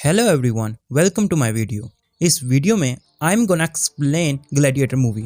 Hello everyone, welcome to my video. इस video में I am gonna explain Gladiator movie.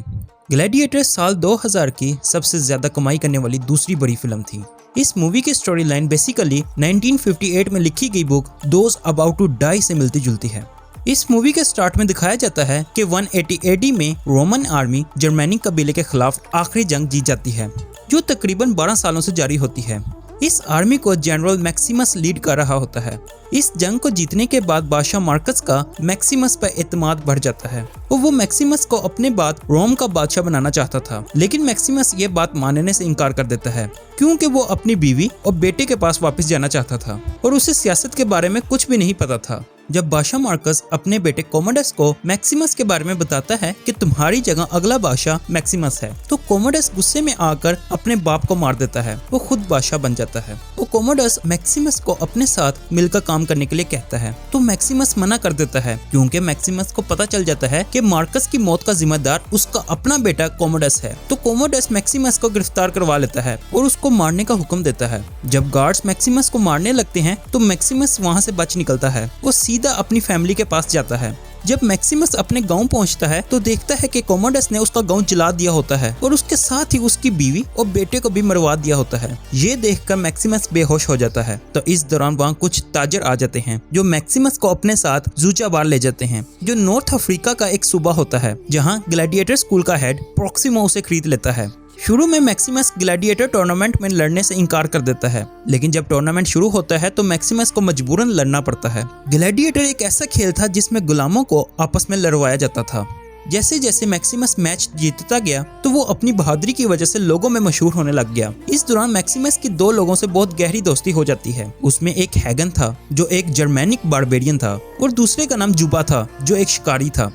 Gladiator साल 2000 की सबसे ज़्यादा कमाई करने वाली दूसरी बड़ी फिल्म थी। इस मूवी की स्टोरी लाइन बेसिकली 1958 में लिखी गई book those about to die से मिलती जुलती है। इस मूवी के स्टार्ट में दिखाया जाता है कि 180 AD में रोमन आर्मी जर्मैनिक कबीले के खिलाफ आखिरी जंग जीत जाती है, जो तकरीबन 12 सालों से जारी होती है। इस आर्मी को जनरल मैक्सिमस लीड कर रहा होता है। इस जंग को जीतने के बाद बादशाह मार्कस का मैक्सिमस पर एतमाद बढ़ जाता है और वो मैक्सिमस को अपने बाद रोम का बादशाह बनाना चाहता था, लेकिन मैक्सिमस ये बात मानने से इनकार कर देता है क्योंकि वो अपनी बीवी और बेटे के पास वापस जाना चाहता था और उसे सियासत के बारे में कुछ भी नहीं पता था। जब बादशाह मार्कस अपने बेटे कोमोडस को मैक्सिमस के बारे में बताता है कि तुम्हारी जगह अगला बादशाह मैक्सिमस है, तो कोमोडस गुस्से में आकर अपने बाप को मार देता है। वो खुद बादशाह बन जाता है। वो कोमोडस मैक्सिमस को अपने साथ मिलकर काम करने के लिए कहता है, तो मैक्सिमस मना कर देता है क्योंकि मैक्सिमस को पता चल जाता है कि मार्कस की मौत का जिम्मेदार उसका अपना बेटा कोमोडस है। तो कोमोडस मैक्सिमस को गिरफ्तार करवा लेता है और उसको मारने का हुक्म देता है। जब गार्ड्स मैक्सिमस को मारने लगते हैं तो मैक्सिमस वहाँ से बच निकलता है। वो सीधा अपनी फैमिली के पास जाता है। जब मैक्सिमस अपने गांव पहुंचता है तो देखता है कि कोमोडस ने उसका गांव जला दिया होता है और उसके साथ ही उसकी बीवी और बेटे को भी मरवा दिया होता है। ये देखकर मैक्सिमस बेहोश हो जाता है। तो इस दौरान वहाँ कुछ ताजर आ जाते हैं जो मैक्सिमस को अपने साथ ज़ुचाबार ले जाते हैं, जो नॉर्थ अफ्रीका का एक सूबा होता है जहाँ ग्लैडिएटर स्कूल का हेड प्रोक्सिमो उसे खरीद लेता है। शुरू में मैक्सिमस ग्लैडिएटर टूर्नामेंट में लड़ने से इनकार कर देता है, लेकिन जब टूर्नामेंट शुरू होता है तो मैक्सिमस को मजबूरन लड़ना पड़ता है। ग्लैडिएटर एक ऐसा खेल था जिसमें गुलामों को आपस में लड़वाया जाता था। जैसे जैसे मैक्सिमस मैच जीतता गया तो वो अपनी बहादुरी की वजह से लोगों में मशहूर होने लग गया। इस दौरान मैक्सिमस की दो लोगों से बहुत गहरी दोस्ती हो जाती है। उसमें एक हैगन था जो एक जर्मैनिक बारबेरियन था और दूसरे का नाम जुबा था जो एक शिकारी था।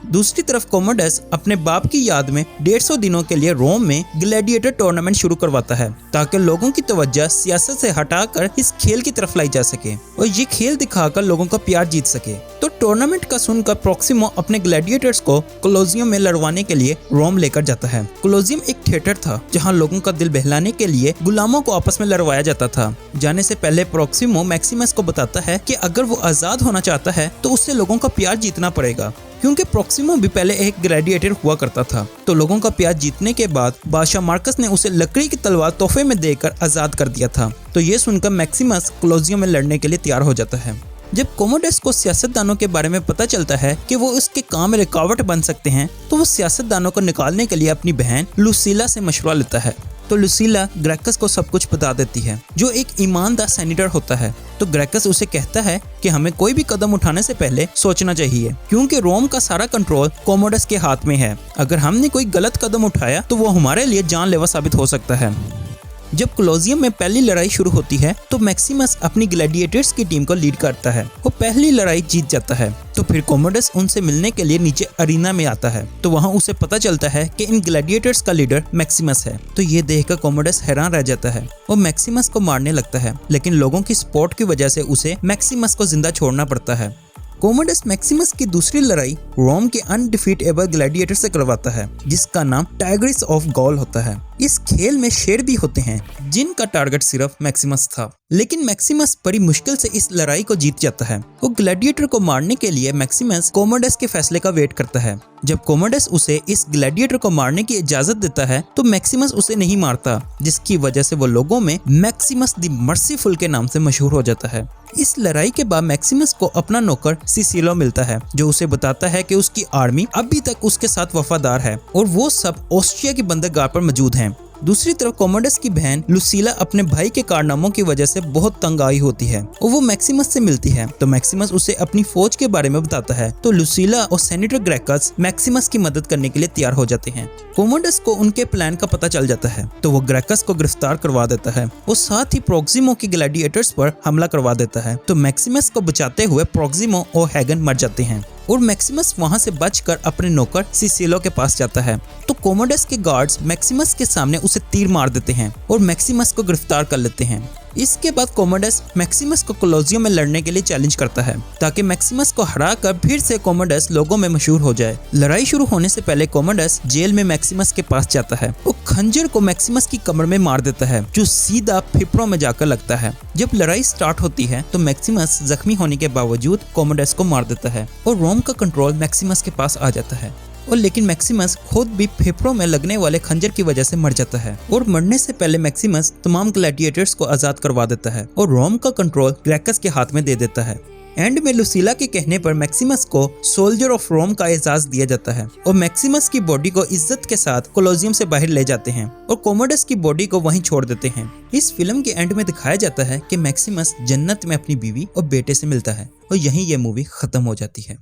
दूसरी तरफ कोमोडस अपने बाप की याद में 150 दिनों के लिए रोम में ग्लैडिएटर टूर्नामेंट शुरू करवाता है ताकि लोगों की तवज्जो सियासत से हटाकर इस खेल की तरफ लाई जा सके और ये खेल दिखाकर लोगों का प्यार जीत सके। तो टूर्नामेंट का सुनकर प्रोक्सिमो अपने ग्लैडिएटर्स को कोलोसियम में लड़वाने के लिए रोम लेकर जाता है। कोलोसियम एक थिएटर था जहाँ लोगों का दिल बहलाने के लिए गुलामों को आपस में लड़वाया जाता था। जाने से पहले प्रोक्सिमो मैक्सिमस को बताता है कि अगर वो आजाद होना चाहता है तो उससे लोगों का प्यार जीतना पड़ेगा, क्योंकि प्रोक्सिमो भी पहले एक ग्लैडिएटर हुआ करता था। तो लोगों का प्यार जीतने के बाद बादशाह मार्कस ने उसे लकड़ी की तलवार तोहफे में देकर आजाद कर दिया था। तो ये सुनकर मैक्सिमस कोलोसियम में लड़ने के लिए तैयार हो जाता है। जब कोमोडस को सियासतदानों के बारे में पता चलता है कि वो उसके काम में रुकावट बन सकते हैं, तो वो सियासतदानों को निकालने के लिए अपनी बहन लुसीला से मशवरा लेता है। तो लुसीला ग्रेकस को सब कुछ बता देती है, जो एक ईमानदार सेनेटर होता है। तो ग्रेकस उसे कहता है कि हमें कोई भी कदम उठाने से पहले सोचना चाहिए, क्योंकि रोम का सारा कंट्रोल कोमोडस के हाथ में है। अगर हमने कोई गलत कदम उठाया तो वो हमारे लिए जानलेवा साबित हो सकता है। जब कोलोसियम में पहली लड़ाई शुरू होती है तो मैक्सिमस अपनी ग्लैडिएटर्स की टीम को लीड करता है। वो पहली लड़ाई जीत जाता है। तो फिर कोमोडस उनसे मिलने के लिए नीचे अरीना में आता है। तो वहाँ उसे पता चलता है कि इन ग्लैडिएटर्स का लीडर मैक्सिमस है। तो ये देखकर कोमोडस हैरान रह जाता है। वो मैक्सिमस को मारने लगता है, लेकिन लोगों की सपोर्ट की वजह से उसे मैक्सिमस को जिंदा छोड़ना पड़ता है। कोमोडस मैक्सिमस की दूसरी लड़ाई रोम के अनडिफीटेबल ग्लैडिएटर से करवाता है, जिसका नाम टाइग्रिस ऑफ गॉल होता है। इस खेल में शेर भी होते हैं जिनका टारगेट सिर्फ मैक्सिमस था, लेकिन मैक्सिमस बड़ी मुश्किल से इस लड़ाई को जीत जाता है। वो ग्लैडिएटर को मारने के लिए मैक्सिमस कोमोडस के फैसले का वेट करता है। जब कोमोडस उसे इस ग्लैडिएटर को मारने की इजाजत देता है तो मैक्सिमस उसे नहीं मारता, जिसकी वजह से वो लोगों में मैक्सिमस द मर्सीफुल के नाम से मशहूर हो जाता है। इस लड़ाई के बाद मैक्सिमस को अपना नौकर सिसिलो मिलता है, जो उसे बताता है कि उसकी आर्मी अभी तक उसके साथ वफादार है और वो सब ऑस्ट्रिया की बंदरगाह पर मौजूद हैं। दूसरी तरफ कोमोडस की बहन लुसीला अपने भाई के कारनामों की वजह से बहुत तंग आई होती है और वो मैक्सिमस से मिलती है। तो मैक्सिमस उसे अपनी फौज के बारे में बताता है। तो लुसीला और सेनेटर ग्रेकस मैक्सिमस की मदद करने के लिए तैयार हो जाते हैं। कोमोडस को उनके प्लान का पता चल जाता है, तो वो ग्रेकस को गिरफ्तार करवा देता है। वो साथ ही प्रोक्सिमो की ग्लैडिएटर्स पर हमला करवा देता है। तो मैक्सिमस को बचाते हुए प्रोक्सिमो और हैगन मर जाते हैं और मैक्सिमस वहां से बचकर अपने नौकर सिसिलो के पास जाता है। तो कोमोडस के गार्ड्स मैक्सिमस के सामने उसे तीर मार देते हैं और मैक्सिमस को गिरफ्तार कर लेते हैं। इसके बाद कोमोडस मैक्सिमस को कोलोसियम में लड़ने के लिए चैलेंज करता है ताकि मैक्सिमस को हराकर फिर से कोमोडस लोगों में मशहूर हो जाए। लड़ाई शुरू होने से पहले कोमोडस जेल में मैक्सिमस के पास जाता है। वो खंजर को मैक्सिमस की कमर में मार देता है जो सीधा फेफड़ों में जाकर लगता है। जब लड़ाई स्टार्ट होती है तो मैक्सिमस जख्मी होने के बावजूद कोमोडस को मार देता है और रोम का कंट्रोल मैक्सिमस के पास आ जाता है। और लेकिन मैक्सिमस खुद भी फेफड़ों में लगने वाले खंजर की वजह से मर जाता है और मरने से पहले मैक्सिमस तमाम ग्लैडिएटर्स को आजाद करवा देता है और रोम का कंट्रोल ग्रैकस के हाथ में दे देता है। एंड में लुसीला के कहने पर मैक्सिमस को सोल्जर ऑफ रोम का एजाज दिया जाता है और मैक्सिमस की बॉडी को इज्जत के साथ कोलोसियम से बाहर ले जाते हैं और कोमोडस की बॉडी को वहीं छोड़ देते हैं। इस फिल्म के एंड में दिखाया जाता है कि मैक्सिमस जन्नत में अपनी बीवी और बेटे से मिलता है और यहीं ये मूवी खत्म हो जाती है।